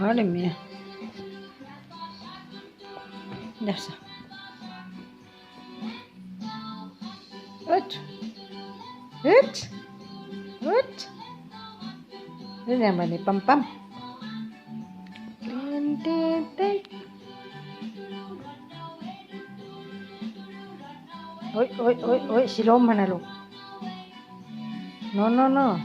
Madre mía. Ya está. Ut. Ut. Ut. Ini apa nih? Pam-pam. Oi, oi, oi, oi, si loma na lo. No, no, no.